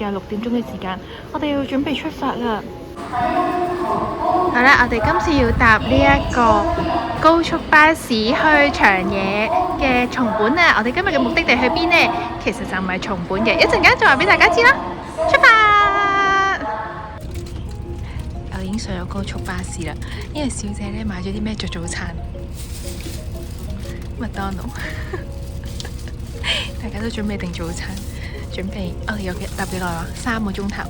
間6點鐘嘅時間，我哋要準備出發啦。好啦，我哋今次要搭呢一個高速巴士去長野嘅松本啊！我哋今日嘅目的地去邊呢？其實就唔係松本嘅，一陣間再話俾大家知啦。出發！我已經上咗高速巴士啦。呢個小姐咧買咗啲咩做早餐？麥當勞。大家都準備定早餐，準備我哋有搭幾耐啊？3個鐘頭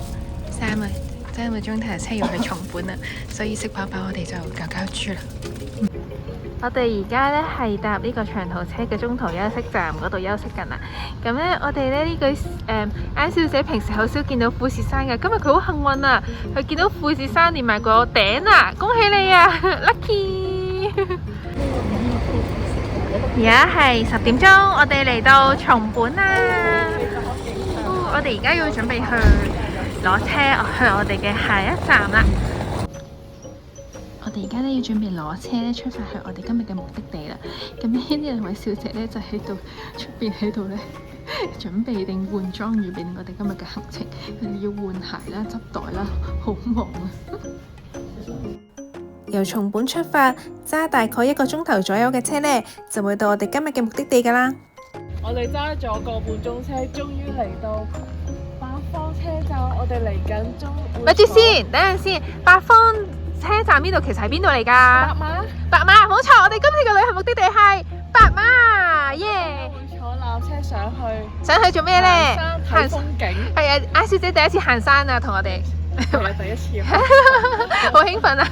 ，3個鐘頭車要去松本啦，所以食飽飽我哋就搞豬啦。我哋而家咧係搭呢個長途車嘅中途休息站嗰度休息緊啦。咁咧我哋咧呢句I 小姐平時好少見到富士山嘅，今日佢好幸運啊！佢見到富士山連埋個頂啊！恭喜你啊 ，Lucky！ 而家係10點鐘，我哋嚟到松本啦。我哋而家要準備去攞車去我哋嘅下一站啦。我哋而家咧要準備攞車咧出發去我哋今日嘅目的地啦。咁呢兩位小姐咧就喺度出邊喺度咧準備定換裝預備定我哋今日嘅行程。佢哋要換鞋啦、執袋啦，好忙啊！由松本出發，揸大概1個鐘頭左右嘅車呢，就會到我哋今日嘅目的地噶啦。我哋揸咗個半鐘車，終於嚟到八方車站。我哋嚟緊中。咪住先，等陣先。八方車站呢度其實係邊度嚟㗎？白馬，冇錯。我哋今次嘅旅行目的地係白馬，耶！會坐纜車上去。上去做咩呢？行山睇風景。係啊，I 小姐第一次行山啊，同我哋。係咪第一次啊？好興奮啊！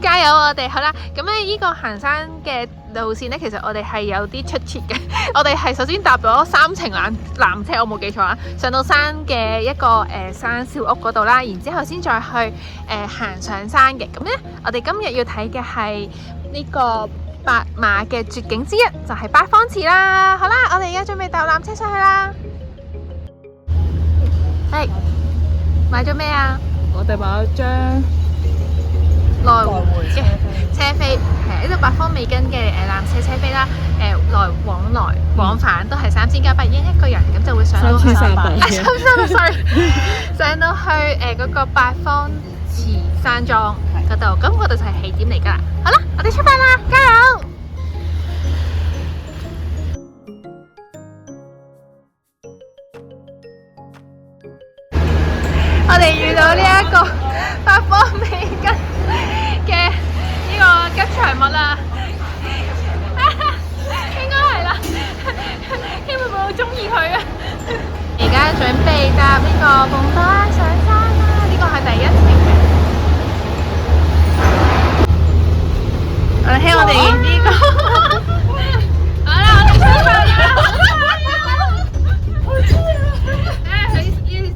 加油我哋！好啦，咁咧呢個行山嘅路線咧，其實我哋係有啲出設嘅。我哋係首先搭咗3程纜車，我冇記錯啊，上到山嘅一個山小屋嗰度啦，然之後先再去行上山嘅。咁咧，我哋今日要睇嘅係呢個白馬嘅絕景之一，就係八方池啦。好啦，我哋而家準備搭纜車上去啦。係。買咗咩啊？我哋買咗張來回嘅車飛，係呢度八方美根嘅纜車飛啦。往返都係3900yen一個人，咁就會上到去3300 sorry 上到去嗰個八方池山莊嗰度，咁嗰度就係起點嚟㗎啦。好啦，我哋出發啦，加油！我哋遇到呢一個八方美根嘅呢個吉祥物啦，應該係啦，希望我好中意佢啊！而家準備搭呢個鳳凰山上山啦，呢個係第1程嘅。我哋聽我哋呢個，好啦，我哋出發啦！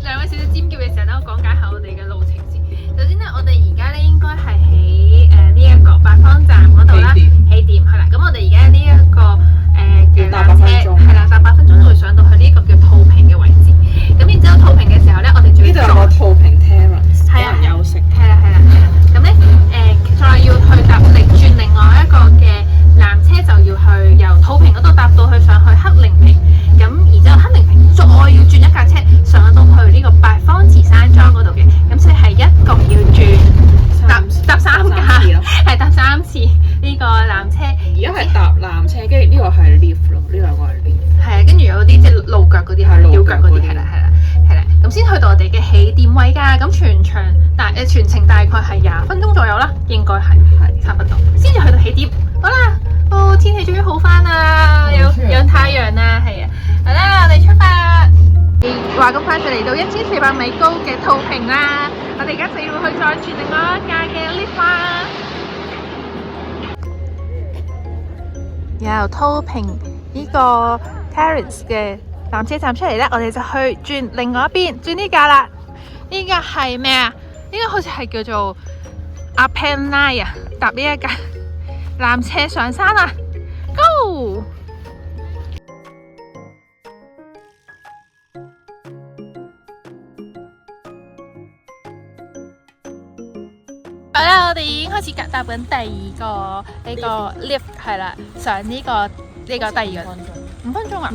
兩位小姐尖叫嘅時候，等我講解下我哋嘅路程先。首先咧，我哋而家咧應該係喺呢一個八方站嗰度啦，起點係啦。咁我哋而家呢一個纜車係啦，搭8分鐘就會上到去呢一個叫兔平嘅位置。咁然之後兔平嘅時候咧，我哋仲要呢度有個兔平 terrace，係啊，休息。係啦。咁咧再要去轉另外一個嘅纜車，就要去由兔平嗰度搭到去上去黑陵平。咁然之後黑陵平再要轉一架車上到去呢個八方池山莊嗰度嘅，咁所以係一共要轉搭3架，係搭3次呢個纜車。而家係搭纜車，跟住呢個係 lift 咯，呢兩個係 lift。係啊，跟住有啲即係露腳嗰啲，係吊腳嗰啲，係啦。咁先去到我哋嘅起點位㗎。咁全程大概係20分鐘左右啦，應該係差不多，先至去到起點。好啦，天氣終於好返啦，有太陽啦，係啊。好啦，我哋出發。話咁快就嚟到1400米高嘅兔平啦，我哋而家就要去再轉另外一架嘅 lift 啦。由兔平呢個 terrace 嘅纜車站出嚟咧，我哋就去轉另外一邊，轉呢架啦。呢架係咩啊？呢個好似係叫做 Appen Line 啊，搭呢一架纜車上山啊 ，Go！好啦，我哋已經開始搭緊第2個呢個 lift 係啦，上呢個第2個5分鐘啊。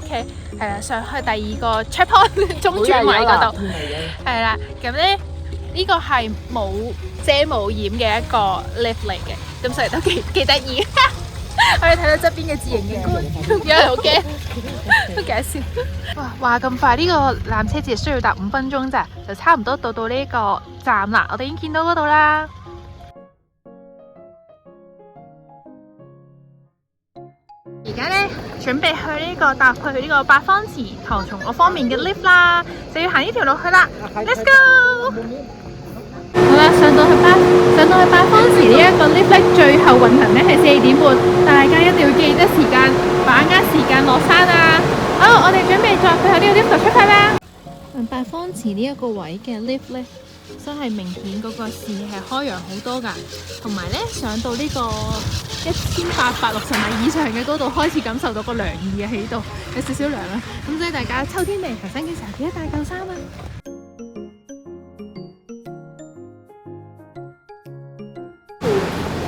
OK， 係啦，上去第二個 checkpoint 中轉位嗰度，係啦，咁咧呢個係冇遮冇掩嘅一個 lift 嚟嘅，咁所以都幾得意。我哋睇到側邊嘅自然景觀，有人好驚，都幾笑。哇，話咁快呢個纜車只係需要搭5分鐘咋，就差唔多到呢個站啦。我哋已經見到嗰度啦。而家咧準備去呢個搭去呢個八方池塘松嗰方面嘅 lift 啦，就要行呢條路去啦。Let's go！ 好啦，上到去八方池呢一個 lift 咧，最後運行咧係4點半，大家一定要記得時間，把握時間落山啊！好，我哋準備再去喺呢個 lift 度出發啦。八方池呢一個位嘅 lift 咧，真係明顯嗰個視野係開揚好多㗎，同埋咧上到呢個1860米以上嘅高度，開始感受到個涼意嘅喺度，有少少涼啦。咁所以大家秋天嚟行山嘅時候，記得帶夠衫啊！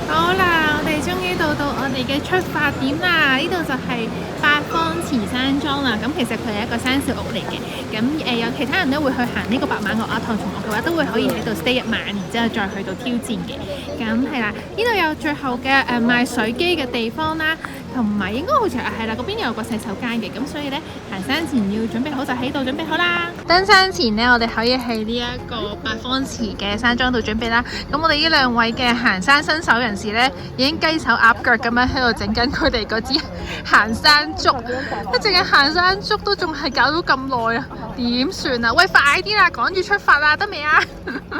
好啦，我哋終於到我哋嘅出發點啦！呢度就係八方池山莊啦。咁其實佢係一個山小屋嚟嘅。咁有其他人都會去行呢個白馬岳啊、唐松岳嘅話，都會可以喺度 stay 1晚，然之後再去到挑戰嘅。咁係啦，呢度有最後嘅賣水機嘅地方啦，同埋應該好似係啦，嗰邊有個洗手間嘅。咁所以咧，行山前要準備好就喺度準備好啦。登山前呢，我哋可以喺呢一個八方池嘅山莊度準備啦。咁我哋呢2位嘅行山新手人士咧，已經雞手鴨腳咁樣喺度整緊佢哋嗰支行山竹，一淨係行山竹都仲係搞到咁耐啊！點算啊？喂，快啲啦，趕住出發啦，得未啊？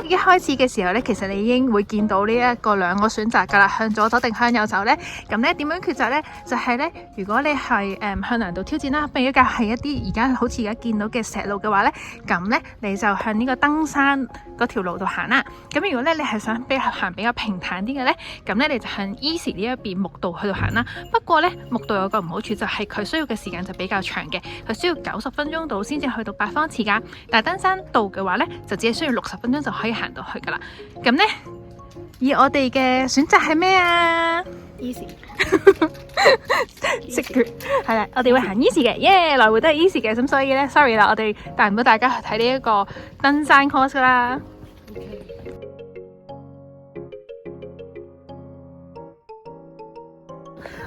一開始嘅時候咧，其實你已經會見到呢一個2個選擇㗎啦，向左走定向右走咧？咁咧點樣抉擇咧？就係咧，如果你係向難度挑戰啦，比較係一啲而家好似而家見到嘅石路嘅話咧，咁咧你就向呢個登山嗰條路度行啦。咁如果咧你係想行比較平坦啲嘅咧，咁咧你就向 easy 呢一邊木道去度行啦。不過咧木道有個唔好處就係佢需要嘅時間就比較長嘅，佢需要90分鐘到先至去到八方池㗎。但係登山道嘅話咧，就只係需要60分鐘就可以行到去㗎啦。咁咧，而我哋嘅選擇係咩啊？easy 識決係啦，我哋會行 easy 嘅，耶，來回都係 easy 嘅，咁所以咧 sorry 啦，我哋帶唔到大家去睇呢一個登山 course 啦。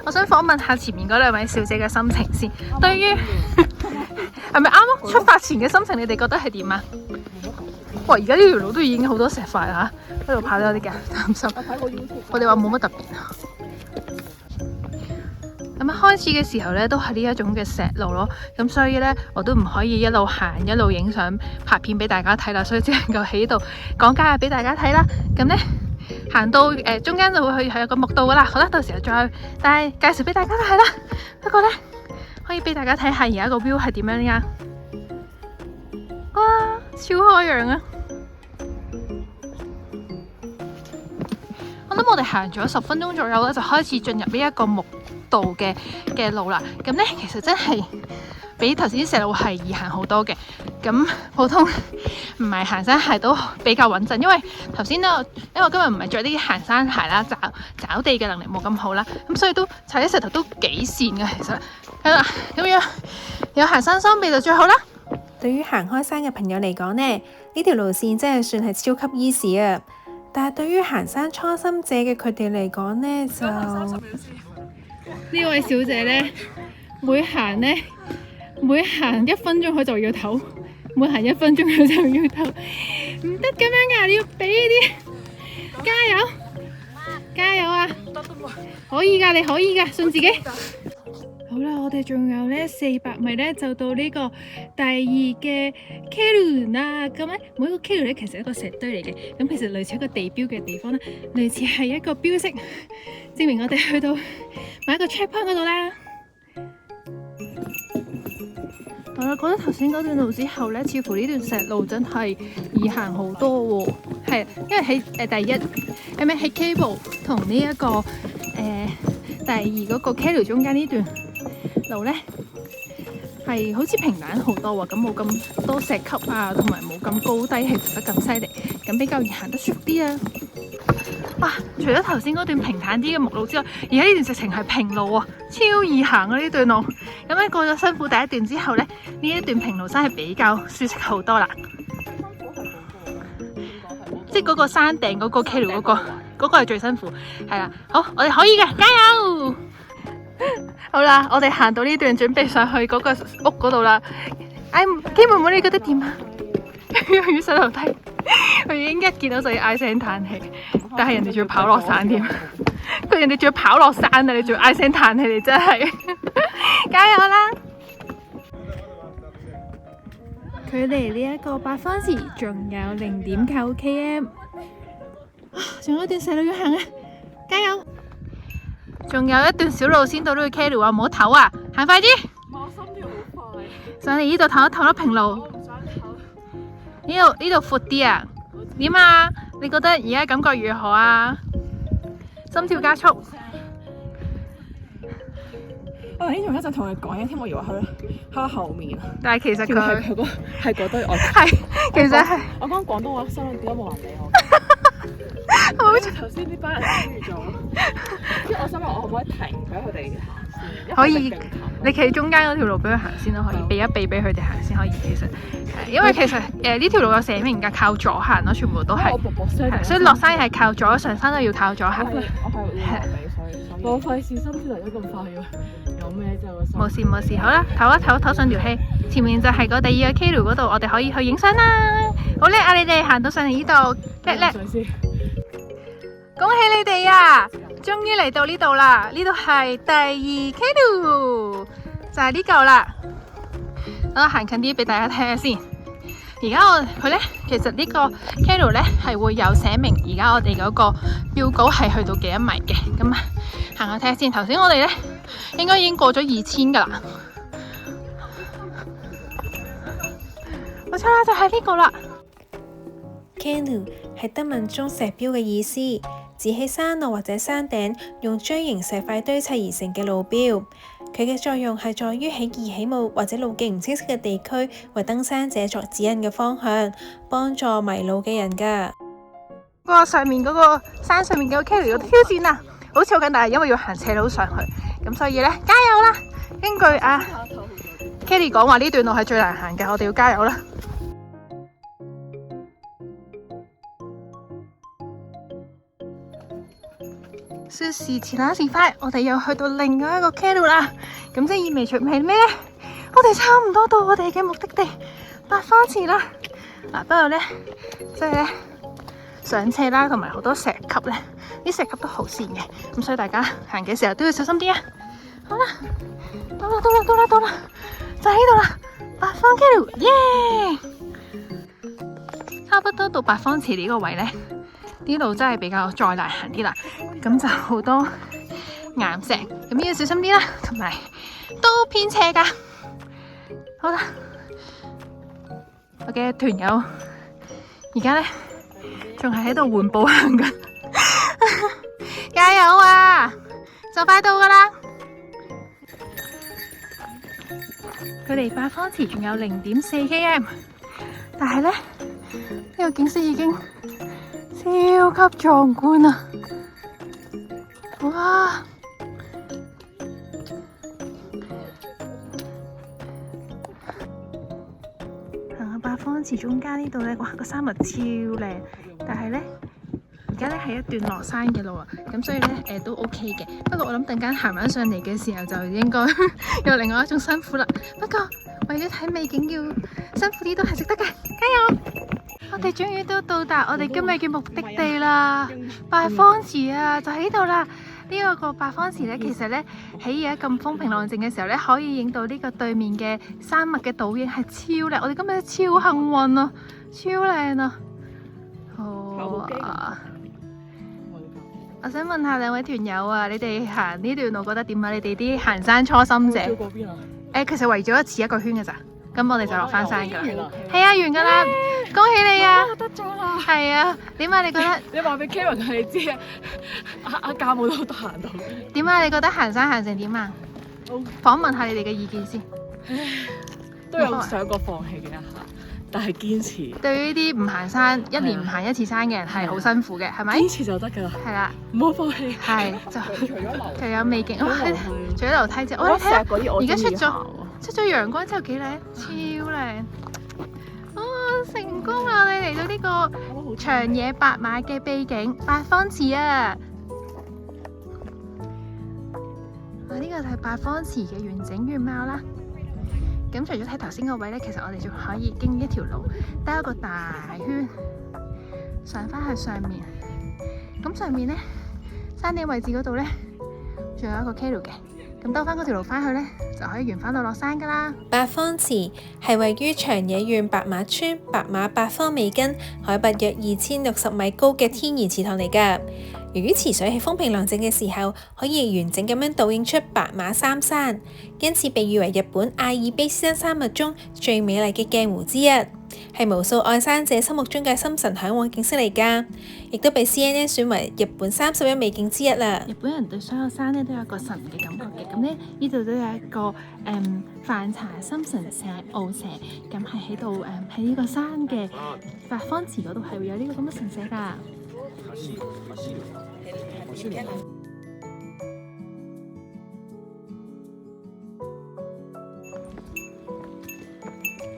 我想訪問下前面嗰2位小姐嘅心情先，對於係咪啱咯？出發前嘅心情你哋覺得係點啊？哇！而家呢條路都已經好多石塊啦，喺度跑得有啲嘅擔心。我哋話冇乜特別。咁開始嘅時候咧，都係呢一種嘅石路咯。咁所以咧，我都唔可以一路行一路影相拍片俾大家睇啦。所以只能夠喺度講解下俾大家睇啦。咁咧行到中間就會去係有個木道噶啦。好啦，到時候再帶介紹俾大家睇啦。不過咧，可以俾大家睇下而家個 view 係點樣呀？哇！超開揚啊！我諗我哋行咗10分鐘左右咧，就開始進入呢一個木道嘅路啦。咁咧，其實真係比頭先啲石路係易行好多嘅。咁普通唔係行山鞋都比較穩陣，因為頭先咧，因為今日唔係着啲行山鞋啦，找地嘅能力冇咁好啦，咁所以都踩啲石頭都幾跣嘅。其實係啦，咁樣有行山裝備就最好啦。對於行開山嘅朋友嚟講呢，呢條路線真係算係超級 easy 啊！但係對於行山初心者嘅佢哋嚟講呢，就呢位小姐呢，每行1分鐘佢就要唞，每行1分鐘佢就要唞，唔得咁樣㗎，你要俾啲加油啊！可以㗎，你可以㗎，信自己。好啦，我哋仲有咧400米咧，就到呢個第2嘅 Kelu 啦。咁咧，每一個 Kelu 咧其實係一個石堆嚟嘅。咁其實類似一個地標嘅地方咧，類似係一個標識，證明我哋去到某一個 checkpoint 嗰度啦。好啦，過咗頭先嗰段路之後咧，似乎呢段石路真係易行好多喎。係，因為喺喺 Cable 同呢一個第2嗰個 Kelu 中間呢段路咧係好似平坦好多喎，咁冇咁多石級啊，同埋冇咁高低起伏得咁犀利，咁比較易行得舒服啲啊。哇！除咗頭先嗰段平坦啲嘅木路之外，而家呢段直情係平路啊，超易行啊呢段路。咁樣過咗辛苦第一段之後咧，呢一段平路真係比較舒適好多啦。即係嗰個山頂嗰個 K 路嗰個係最辛苦，係啦。好，我哋可以嘅，加油！好啦，我哋行到呢段，準備上去嗰個屋嗰度啦。哎，K 妹妹你覺得點啊？要上樓梯，佢已經一見到就要嗌聲嘆氣，但係人哋仲要跑落山添。人哋仲要跑落山啊！你仲要嗌聲嘆氣，你真係加油啦！距離呢一個八方池仲有0.9 km， 仲有一段細路要行啊！加油！仲有一段小路先到呢個 K 路啊！唔好唞啊，行快啲！我心跳好快。上嚟呢度唞一唞啦，平路。我唔想唞。呢度闊啲啊？點啊？你覺得而家感覺如何啊？心跳加速。我頭先仲一陣同佢講嘢添，我以為佢喺後面，但係其實佢係嗰堆我係其實係我講廣東話，心諗點解冇人理我？好似頭先呢班人輸咗，跟住我心諗我可唔可以停俾佢哋行先？可以，你企中間嗰條路俾佢行先咯，可以避一避俾佢哋行先可以。其實因為其實呢條路有寫明㗎，靠左行咯，全部都係，所以落山係靠左，上山都要靠左行。我係會避，所以我費事心跳嚟得咁快喎。有咩啫？我心冇事冇事，好啦，唞一唞，唞上條氣，前面就係個第二個 K 路嗰度，我哋可以去影相啦。好叻啊！你哋行到上嚟呢度，叻叻！恭喜你哋啊！終於嚟到呢度啦！呢度係第2 K 路，就係呢嚿啦。我行近啲俾大家睇下先。而家佢呢，其實呢個 K 路呢係會有寫明而家我哋嗰個標高係去到幾多米嘅。咁行下睇下先。頭先我哋呢應該已經過咗2000噶啦。冇錯啦，就係呢個啦。K 路係德文中石標嘅意思，指喺山路或者山頂用錐形石塊堆砌而成嘅路標。佢嘅作用係在於喺易起霧或者路徑唔清晰嘅地區，為登山者作指引嘅方向，幫助迷路嘅人㗎。上面嗰個山上面嘅 K 路有挑戰啊，好似好緊，但係因為要行斜路上去，咁所以呢，加油啦！根據Kelly 講話呢段路係最難行嘅，我哋要加油啦！說時遲那時快，我哋又去到另外一個 K 路啦。咁即係意味住係咩呢？我哋差唔多到我哋嘅目的地八方池啦。不過呢，即係呢，上車啦，同埋好多石級呢，啲石級都好跣嘅，咁所以大家行嘅時候都要小心啲啊！好啦，到啦，就喺呢度啦，八方 K 路，耶！差不多到八方池呢個位呢，呢度真係比較再難行啲啦，咁就好多岩石，咁要小心啲啦，同埋都偏斜噶。好啦，我嘅團友而家呢，仲係喺度緩步行緊，加油啊！就快到噶啦！距離八方池仲有0.4 km， 但係呢，呢個景色已經超級壯觀啊！哇！行下八方池中間呢度呢，哇，個山脈超靚，但係呢，而家呢係一段落山嘅路啊，咁所以呢，都 OK 嘅。不過我諗陣間行返上嚟嘅時候就應該有另外一種辛苦啦。不過為咗睇美景要辛苦啲都係值得嘅，加油！我哋終於都到達我哋今日嘅目的地啦，八方池啊，就喺呢度啦。呢個八方池呢，其實呢，喺而家咁風平浪靜嘅時候呢，可以影到呢個對面嘅山脈嘅倒影，係超靚。我哋今日超幸運啊，超靚啊！哇！我想問下兩位團友啊，你哋行呢段路覺得點啊？你哋啲行山初心者？其實圍咗一次一個圈嘅咋，咁我哋就落翻山噶啦。係啊，完噶啦，恭喜你啊！得咗啦。係啊，點啊？你覺得？你話俾 Kevin 佢哋知啊？阿家冇都行到。點啊？你覺得行山行成點啊？訪問下你哋嘅意見先。都有想過放棄嘅一下，但係堅持，對於啲唔行山，一年唔行一次山嘅人係好辛苦嘅，係咪？堅持就得㗎啦，係啦，唔好放棄。係就有美景。哇！除咗樓梯之外，我你睇下嗰啲我而家中意出咗行喎。出咗陽光之後幾靚，超靚！哦，成功啦！我哋嚟到呢個長野白馬嘅秘境八方池啊！呢個就係八方池嘅完整原貌啦。咁除咗睇頭先個位呢，其實我哋仲可以經一條路兜一個大圈上返去上面。咁上面呢，山頂位置嗰度呢，仲有一個 K 路嘅。咁兜翻嗰條路翻去呢，就可以沿翻到落山噶啦。八方池係位於長野縣白馬村白馬八方尾根，海拔約2060米高嘅天然池塘嚟㗎。由於池水喺風平浪靜嘅時候，可以完整咁樣倒映出白馬三山，因此被譽為日本阿爾卑斯山山脈中最美麗嘅鏡湖之一，係無數愛山者心目中嘅心神嚮往景色嚟㗎，亦都被 CNN 選為日本31美景之一啦。日本人對所有山咧都有個神嘅感覺嘅，咁咧呢度都有一個飯茶心神社奧社，咁係喺度喺呢個山嘅八方池嗰度係會有呢個咁嘅神社㗎。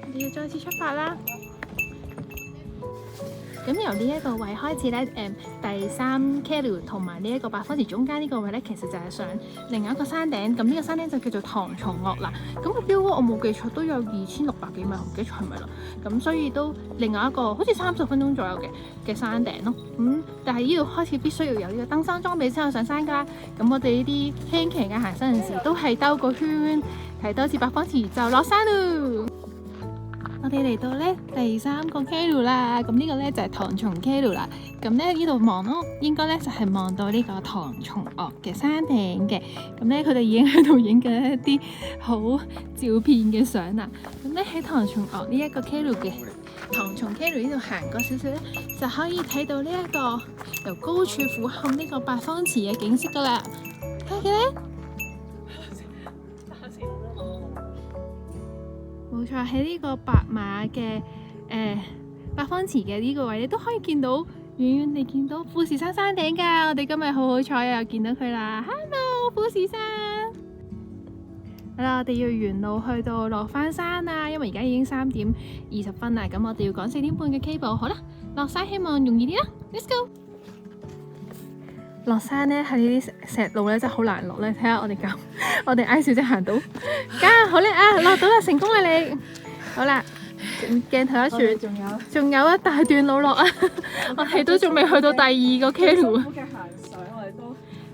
我哋要再次出發啦！咁由呢一個位開始咧，第3 K 同埋呢一個八方池中間呢個位咧，其實就係上另外一個山頂。咁呢個山頂就叫做唐松岳啦。咁個標高我冇記錯都有2600幾米，唔記得咗係咪啦？咁所以都另外一個好似30分鐘左右嘅山頂咯。但係呢度開始必須要有呢個登山裝備先可以上山㗎啦。咁我哋呢啲輕騎嘅行山人士都係兜個圈，睇多次八方池就落山咯。我哋嚟到咧第3個 K 路啦，咁呢個咧就係唐松 K 路啦。咁咧呢度望咯，應該咧就係望到呢個唐松岳嘅山頂嘅。咁咧佢哋已經喺度影緊一啲好照片嘅相啦。咁咧喺唐松岳呢一個 K 路嘅唐松 K 路呢度行過少少咧，就可以睇到呢一個由高處俯瞰呢個八方池嘅景色噶啦。睇嘅咧。冇錯，喺呢個白馬嘅八方池嘅呢個位，你都可以見到遠遠地見到富士山山頂㗎。我哋今日好好彩啊，又見到佢啦 ！Hello， 富士山。好啦，我哋要沿路去到落返山啦，因為而家已經3點20分啦。咁我哋要趕4點半嘅 K 步。好啦，落山希望容易啲啦。Let's go。落山呢，喺呢啲石路呢，真係好難落咧。睇下我哋咁，我哋 I 小姐行到，好叻啊！落到啦，成功啦你！好啦，鏡頭一轉，仲有一大段路落啊！我哋都仲未去到第2個 K 路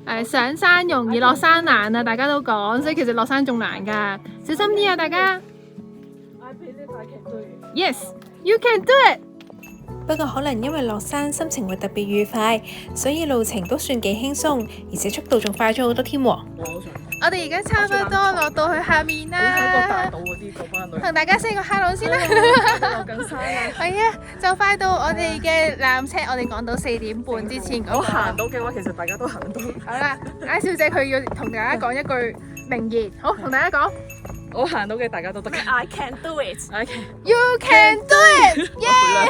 啊！上山容易，落山難啊！大家都講，所以其實落山仲難㗎，小心啲啊！大家。Yes, you can do it。不過可能因為落山心情會特別愉快，所以路程都算幾輕鬆，而且速度仲快咗好多添喎。我哋而家差唔多落到去下面啦，同大家 say 個 hello 先啦。落緊山啦！係啊，就快到我哋嘅纜車，我哋講到4點半之前嗰個。我行到嘅話，其實大家都行到。好啦，I 小姐佢要同大家講一句名言，好，同大家講。我行到嘅大家都得嘅。I can do it. I can. You can do it. Yeah.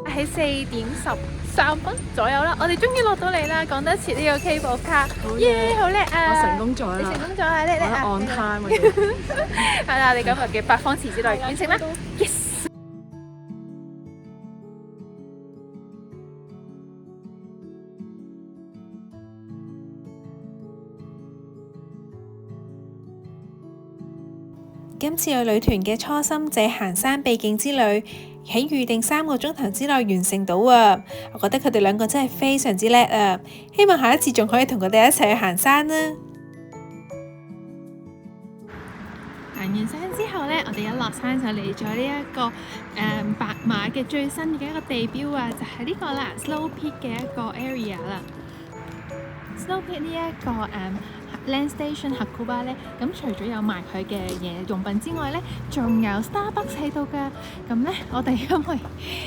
喺4點13分左右啦，我哋終於落到嚟啦，趕得切呢個 K 步卡，耶，好叻啊！我成功咗啦！你成功咗啦，叻啊 ！On time 啊！係啦，我哋今日嘅八方池之旅完成啦 ，yes！今次我旅團嘅初心就係行山秘境之旅，喺預定3個鐘頭之內完成到啊！我覺得佢哋2個真係非常之叻啊！希望下一次仲可以同佢哋一齊去行山啦！行完山之後呢，我哋一落山就嚟咗呢一個白馬嘅最新嘅一個地標啊，就係呢個啦 Snow Peak 嘅一個 area 啦。Snow Peak 呢一個 Land Station Hakuba 咧，咁除咗有賣佢嘅嘢用品之外咧，仲有 Starbucks 喺度㗎。咁咧，我哋因為呢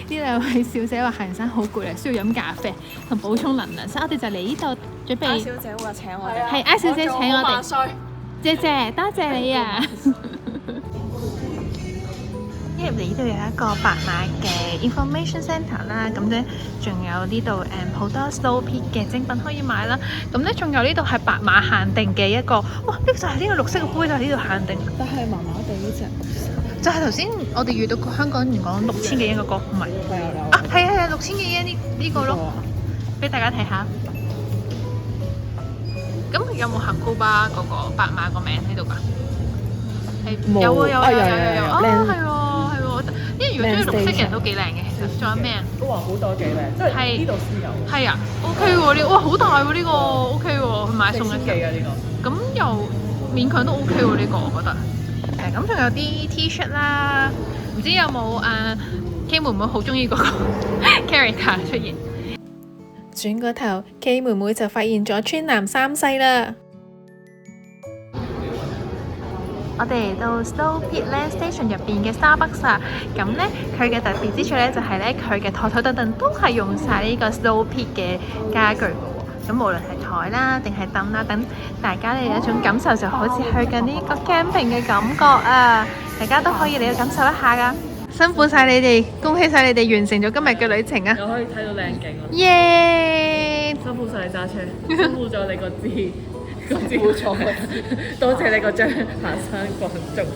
兩位小姐話行山好攰啊，需要飲咖啡同補充能量，所以我哋就嚟呢度準備。小姐話請我哋，係 I 小姐請我哋，謝謝，多謝你啊！一入嚟呢度有一個白馬嘅 information centre 啦，咁咧仲有呢度好多 Snow Peak 嘅精品可以買啦。咁咧仲有呢度係白馬限定嘅一個，哇！呢個就係呢個綠色嘅杯就係呢度限定。但係麻麻地呢隻，就係頭先我哋遇到香港人講6000幾yen嗰個，唔係啊，係啊，6000幾yen呢個咯，俾大家睇下。咁有冇Hakuba嗰個白馬個名喺度㗎？係有啊有啊有啊係喎。因為如果中意綠色嘅人都幾靚嘅，其實仲有咩啊？都話好多幾靚，即係呢度先有。係啊 ，OK 喎呢，哇好大喎呢個 ，OK 喎，買餸嘅時候。呢個。咁又勉強都 OK 喎呢個，我覺得。咁仲有啲 T-shirt 啦，唔知有冇K 妹妹好中意嗰個 character 出現？轉個頭 ，K 妹妹就發現咗川南三世啦。我哋嚟到 Snow Peak Land Station 入邊嘅 Starbucks 啊，咁咧佢嘅特別之處咧就係咧佢嘅台等等都係用晒呢個 Snow Peak 嘅家具嘅喎。咁無論係台啦，定係凳啦，等大家咧有一種感受，就好似去緊呢個 camping 嘅感覺啊！大家都可以嚟到感受一下噶。辛苦晒你哋，恭喜晒你哋完成咗今日嘅旅程啊！又可以睇到靚景咯。耶！辛苦晒你揸車，辛苦咗你個字。辛苦咗，多謝你嗰張行山廣眾。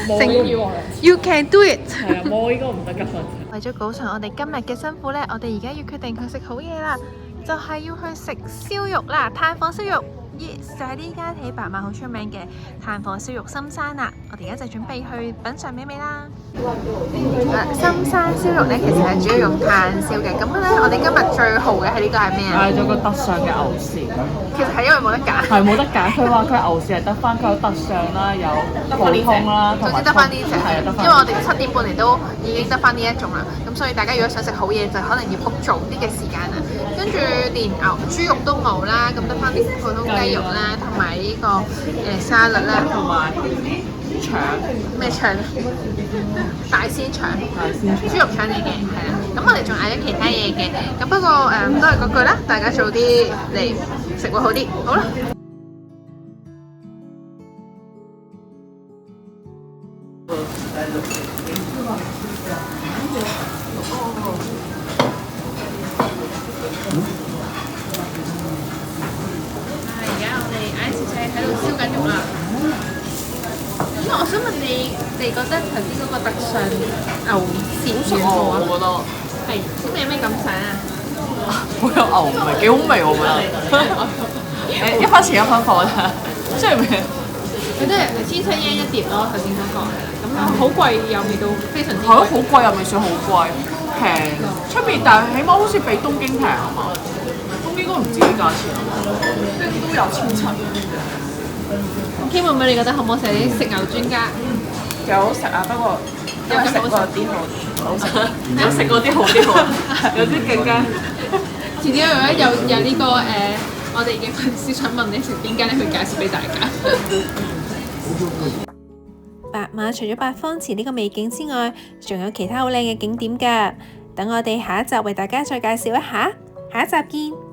冇 You can do it。係啊，冇應該唔得㗎。為咗補償我哋今日嘅辛苦咧，我哋而家要決定去食好嘢啦，就係要去食燒肉啦，炭火燒肉。Yes， 就係呢間喺白馬好出名嘅炭火燒肉深山啦。我哋而家就準備去品嚐美味啦。深山燒肉咧，其實係主要用炭燒嘅。咁咧，我哋今日最豪嘅係呢個係咩啊？嗌咗個特上嘅牛舌。其實係因為冇得揀。係冇得揀，佢話佢牛舌係得翻，佢有特上啦，有普通啦，總之得翻呢隻。係啊，得翻。因為我哋7點半嚟都已經得翻呢一種啦。咁所以大家如果想食好嘢，就可能要 book 早啲嘅時間啦。跟住連豬肉都冇啦，咁得翻啲普通雞肉啦，同埋呢個沙律啦，同埋腸。咩腸？大鮮腸。豬肉腸嚟嘅，係啦。咁我哋仲嗌咗其他嘢嘅，咁不過都係嗰句啦，大家早啲嚟食會好啲。好啦。而家我哋嗌小姐喺度燒緊肉啦。咁我想問你哋覺得頭先嗰個特上牛舌軟貨啊？我覺得係，咁你有咩感想啊？好有牛味，幾好味我覺得。1分錢1分貨啫，即係咩？佢都係1700yen一碟咯，頭先嗰個係啦。咁好貴又味道非常之貴。係咯，好貴又未算好貴，平出面，但係起碼好似比東京平啊嘛。東京都唔止呢價錢啊嘛，都有1700。K 妹妹，你覺得好唔好食？啲食牛專家幾好食啊，不過有食過啲好食，有食過啲好啲好，有啲更加。遲啲有呢個我哋嘅粉絲想問你食邊間咧，去介紹俾大家。白馬除咗八方池呢個美景之外，仲有其他好靚嘅景點㗎。等我哋下一集為大家再介紹一下，下一集見。